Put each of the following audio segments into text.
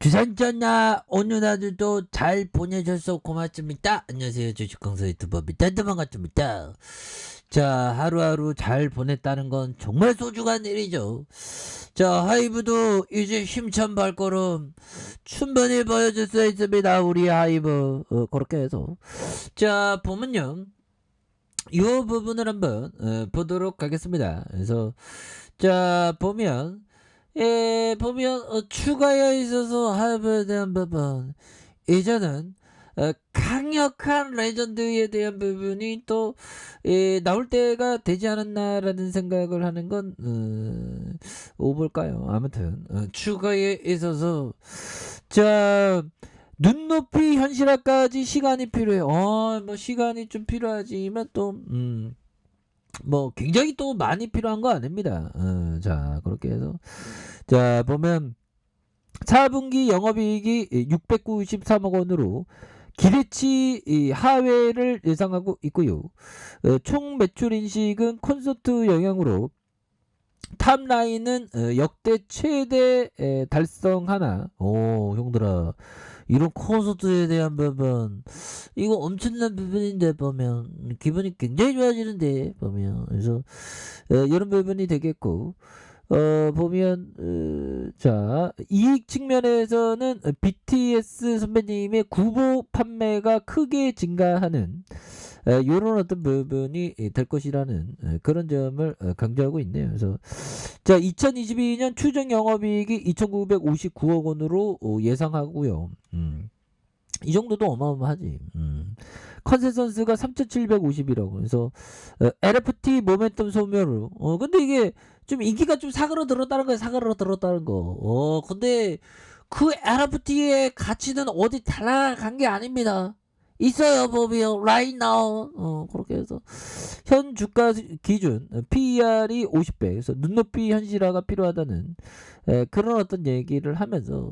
주산전나 오늘 하루도 잘 보내셔서 고맙습니다. 안녕하세요. 주식강사 유튜버입니다. 반갑습니다. 자, 하루하루 잘 보냈다는 건 정말 소중한 일이죠. 자, 하이브도 이제 힘찬 발걸음 충분히 보여줄 수 있습니다. 우리 하이브. 그렇게 해서. 자, 보면요. 이 부분을 한번 보도록 하겠습니다. 그래서 자, 보면 추가에 있어서 하이브에 대한 부분 이제는 강력한 레전드에 대한 부분이 또 나올 때가 되지 않았나라는 생각을 하는 건 오볼까요? 아무튼 추가에 있어서 자 눈높이 현실화까지 시간이 필요해요. 뭐 시간이 좀 필요하지만 또 뭐 굉장히 또 많이 필요한 거 아닙니다. 자 그렇게 해서 자 보면 4분기 영업이익이 693억 원으로 기대치 하회를 예상하고 있고요. 총 매출 인식은 콘서트 영향으로 탑라인은 역대 최대 달성하나. 오 형들아 이런 콘서트에 대한 부분 이거 엄청난 부분인데 보면 기분이 굉장히 좋아지는데 보면 그래서 이런 부분이 되겠고 보면 자 이익 측면에서는 BTS 선배님의 구보 판매가 크게 증가하는 이런 어떤 부분이 될 것이라는 그런 점을 강조하고 있네요. 그래서 자 2022년 추정 영업이익이 2,959억 원으로 예상하고요. 이 정도도 어마어마하지. 컨센서스가 3,751억. 그래서 NFT 모멘텀 소멸로. 근데 이게 좀 인기가 좀 사그러들었다는 거야. 사그러들었다는 거. 근데 그 NFT의 가치는 어디 달아간 게 아닙니다. 있어요, 보면 right now. 그렇게 해서 현 주가 기준 PER이 50배. 그래서 눈높이 현실화가 필요하다는 그런 어떤 얘기를 하면서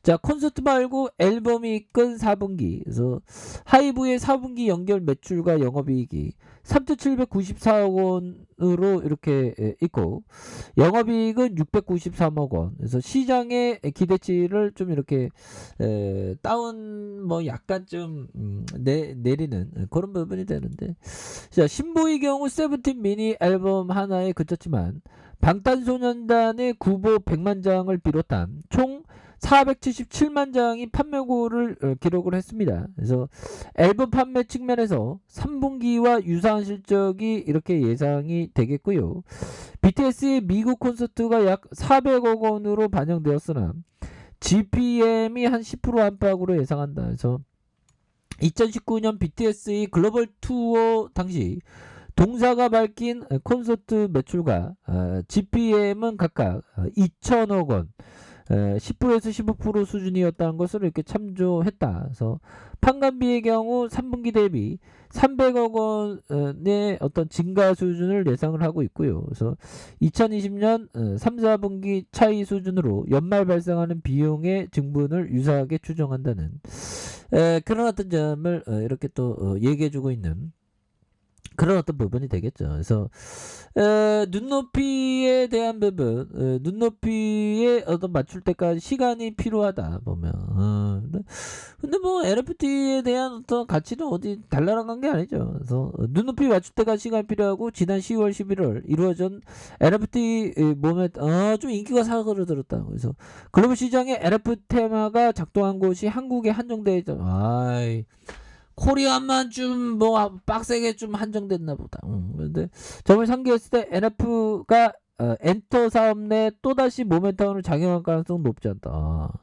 자 콘서트 말고 앨범이 이끈 4분기 그래서 하이브의 4분기 연결 매출과 영업이익이 3,794억 원으로 이렇게 있고 영업이익은 693억 원. 그래서 시장의 기대치를 좀 이렇게 다운 뭐 약간 좀 내리는 그런 부분이 되는데 자 신보의 경우 세븐틴 미니 앨범 하나에 그쳤지만 방탄소년단의 구보 100만 장을 비롯한 총 477만 장이 판매고를 기록을 했습니다. 그래서 앨범 판매 측면에서 3분기와 유사한 실적이 이렇게 예상이 되겠고요. BTS의 미국 콘서트가 약 400억 원으로 반영되었으나 GPM이 한 10% 안팎으로 예상한다. 그래서 2019년 BTS의 글로벌 투어 당시 동사가 밝힌 콘서트 매출과 GPM은 각각 2천억 원, 10%에서 15% 수준이었다는 것을 이렇게 참조했다. 그래서 판관비의 경우 3분기 대비 300억 원의 어떤 증가 수준을 예상을 하고 있고요. 그래서 2020년 3, 4분기 차이 수준으로 연말 발생하는 비용의 증분을 유사하게 추정한다는 그런 어떤 점을 이렇게 또 얘기해주고 있는 그런 어떤 부분이 되겠죠. 그래서 눈높이에 대한 부분, 눈높이에 어떤 맞출 때까지 시간이 필요하다 보면. 근데 뭐 NFT에 대한 어떤 가치는 어디 달라난 게 아니죠. 그래서 눈높이 맞출 때까지 시간이 필요하고 지난 10월, 11월 이루어진 NFT 몸에 좀 인기가 사그러들었다. 그래서 글로벌 시장에 NFT 테마가 작동한 곳이 한국에 한정돼 있죠. 아이. 코리아만 좀 뭐 빡세게 좀 한정됐나 보다. 근데 저번에 상기했을 때 NF가 엔터 사업 내 또다시 모멘텀을 작용할 가능성 높지 않다.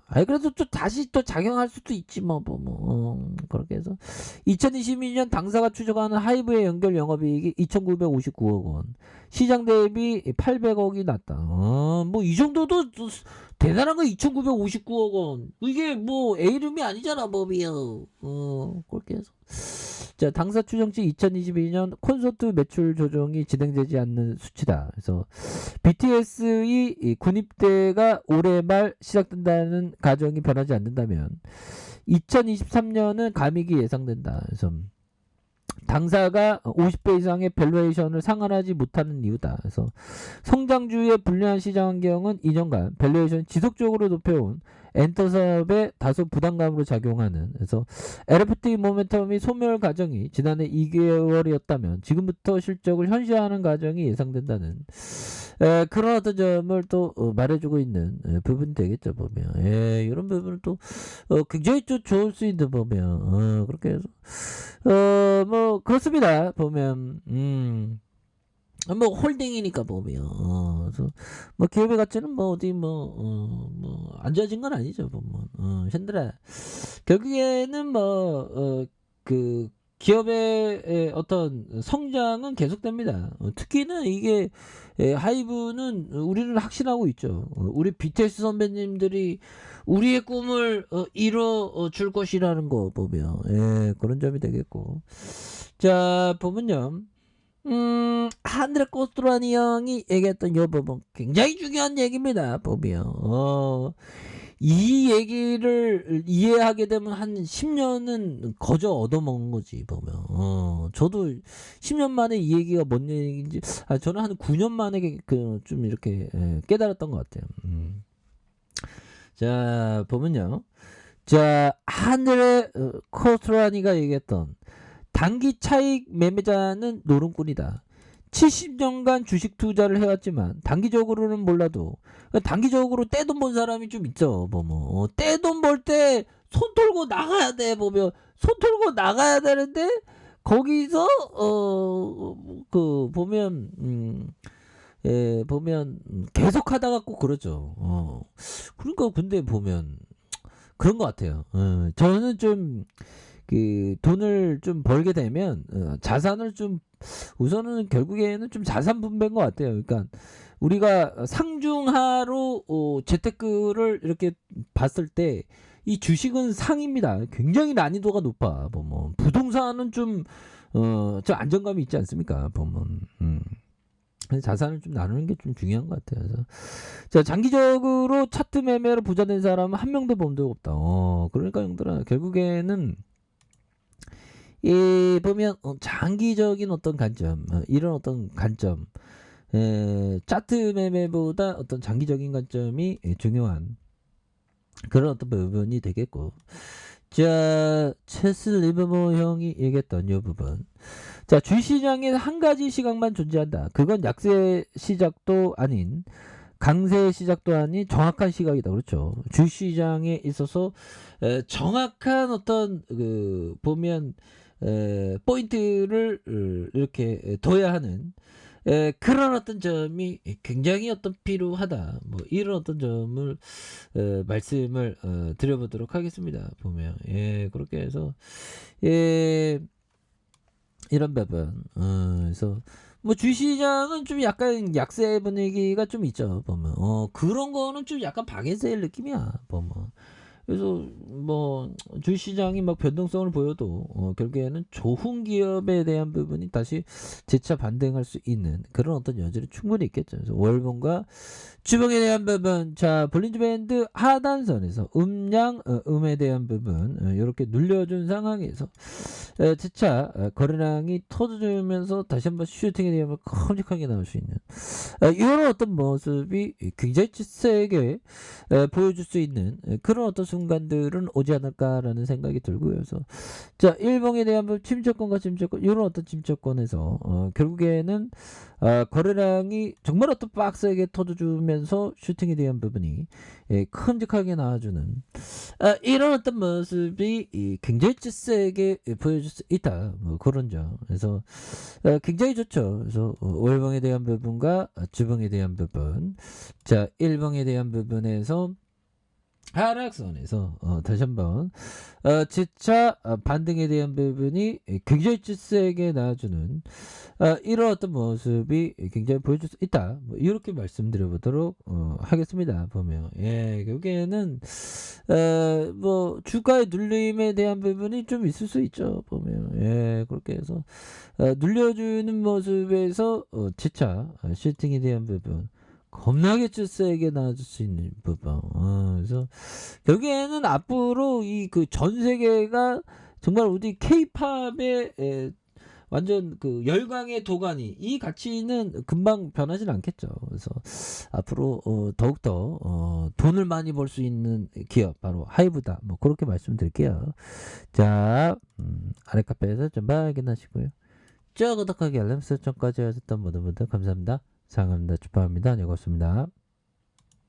아이 그래도 또 다시 또 작용할 수도 있지 그렇게 해서 2022년 당사가 추적하는 하이브의 연결 영업이익이 2,959억 원 시장 대비 800억이 낮다. 뭐 이 정도도 대단한 거 2,959억 원 이게 뭐 A 이름이 아니잖아 법이요. 그렇게 해서 자 당사 추정치 2022년 콘서트 매출 조정이 진행되지 않는 수치다. 그래서 BTS의 군입대가 올해 말 시작된다는 가정이 변하지 않는다면 2023년은 감익이 예상된다. 그래서 당사가 50배 이상의 밸류에이션을 상환하지 못하는 이유다. 그래서 성장주의 불리한 시장 환경은 2년간 밸류에이션을 지속적으로 높여온 엔터사업에 다소 부담감으로 작용하는, 그래서 LFT 모멘텀이 소멸 과정이 지난해 2개월이었다면 지금부터 실적을 현실화하는 과정이 예상된다는 그런 어떤 점을 또 말해주고 있는 부분이 되겠죠. 보면 이런 부분을 또 굉장히 좀 좋을 수 있는, 보면 그렇게 해서 뭐 그렇습니다. 보면 뭐 홀딩이니까 보면 그래서 뭐 기업의 가치는 뭐 어디 뭐 안 좋아진 건 아니죠. 보면 현들아 결국에는 뭐 그 기업의 어떤 성장은 계속됩니다. 특히는 이게 하이브는 우리는 확신하고 있죠. 우리 BTS 선배님들이 우리의 꿈을 이뤄 줄 것이라는 거 보면 그런 점이 되겠고, 자 보면요. 하늘의 꽃두라니 형이 얘기했던 요 부분 굉장히 중요한 얘기입니다. 보면 이 얘기를 이해하게 되면 한 10년은 거저 얻어먹는 거지. 보면 저도 10년 만에 이 얘기가 뭔 얘기인지 저는 한 9년 만에 좀 이렇게 깨달았던 것 같아요. 자 보면요, 자 하늘의 코스트라니가 얘기했던 단기 차익 매매자는 노름꾼이다. 70년간 주식 투자를 해왔지만 단기적으로는 몰라도 단기적으로 떼돈 본 사람이 좀 있죠. 뭐 떼돈 벌 때 손 털고 나가야 돼. 보면 손 털고 나가야 되는데 거기서 그 보면 보면 계속 하다가 꼭 그러죠. 그러니까 근데 보면 그런 것 같아요. 저는 좀 그 돈을 좀 벌게 되면 자산을 좀 우선은 결국에는 좀 자산 분배인 것 같아요. 그러니까 우리가 상중하로 재테크를 이렇게 봤을 때 이 주식은 상입니다. 굉장히 난이도가 높아. 보면 부동산은 좀 안정감이 있지 않습니까? 보면 자산을 좀 나누는 게 좀 중요한 것 같아요. 그래서 자 장기적으로 차트 매매로 부자 된 사람은 한 명도 본 적 없다. 그러니까 형들아 결국에는 보면 장기적인 어떤 관점, 이런 어떤 관점, 차트 매매보다 어떤 장기적인 관점이 중요한 그런 어떤 부분이 되겠고, 자 체스 리버모 형이 얘기했던 이 부분, 자 주시장에 한 가지 시각만 존재한다. 그건 약세 시작도 아닌 강세 시작도 아닌 정확한 시각이다. 그렇죠. 주시장에 있어서 정확한 어떤 그 보면 포인트를 이렇게 둬야 하는 그런 어떤 점이 굉장히 어떤 필요하다. 뭐 이런 어떤 점을 말씀을 드려보도록 하겠습니다. 보면 그렇게 해서 이런 부분 그래서 뭐 주시장은 좀 약간 약세 분위기가 좀 있죠. 보면 그런 거는 좀 약간 방해세일 느낌이야. 보면 그래서 뭐 주시장이 막 변동성을 보여도 결국에는 좋은 기업에 대한 부분이 다시 재차 반등할 수 있는 그런 어떤 여지는 충분히 있겠죠. 그래서 월봉과 주봉에 대한 부분, 자 볼린저 밴드 하단선에서 음양 음에 대한 부분 이렇게 눌려준 상황에서 재차 거래량이 터져주면서 다시 한번 슈팅에 대한 큼직하게 나올 수 있는 이런 어떤 모습이 굉장히 세게 보여줄 수 있는 그런 어떤 순간들은 오지 않을까라는 생각이 들고요. 그래서 자 일봉에 대한 침체권과 침체권, 이런 어떤 침체권에서 결국에는 거래량이 정말 어떤 빡세게 터져주면서 슈팅에 대한 부분이 큼직하게 나와주는 이런 어떤 모습이 굉장히 세게 보여줄 수 있다. 뭐 그런 점. 그래서 굉장히 좋죠. 그래서 월봉에 대한 부분과 주봉에 대한 부분, 자 일봉에 대한 부분에서 하락선에서 다시 한번 재차 반등에 대한 부분이 굉장히 세게 나와주는 이런 어떤 모습이 굉장히 보여줄 수 있다. 뭐 이렇게 말씀드려보도록 하겠습니다. 보면 결국에는 뭐 주가의 눌림에 대한 부분이 좀 있을 수 있죠. 보면 그렇게 해서 눌려주는 모습에서 재차 슈팅에 대한 부분 겁나게 세게 나와줄 수 있는 부분. 그래서 결국에는 앞으로 이 그 전 세계가 정말 우리 케이팝의 완전 그 열강의 도가니 이 가치는 금방 변하진 않겠죠. 그래서 앞으로 더욱더 돈을 많이 벌 수 있는 기업 바로 하이브다. 뭐 그렇게 말씀드릴게요. 자, 아래 카페에서 좀 확인하시고요. 저 구독하기 알람 설정까지 하셨던 모든 분들 감사합니다. 사랑합니다. 축하합니다. 안녕히 계십니다.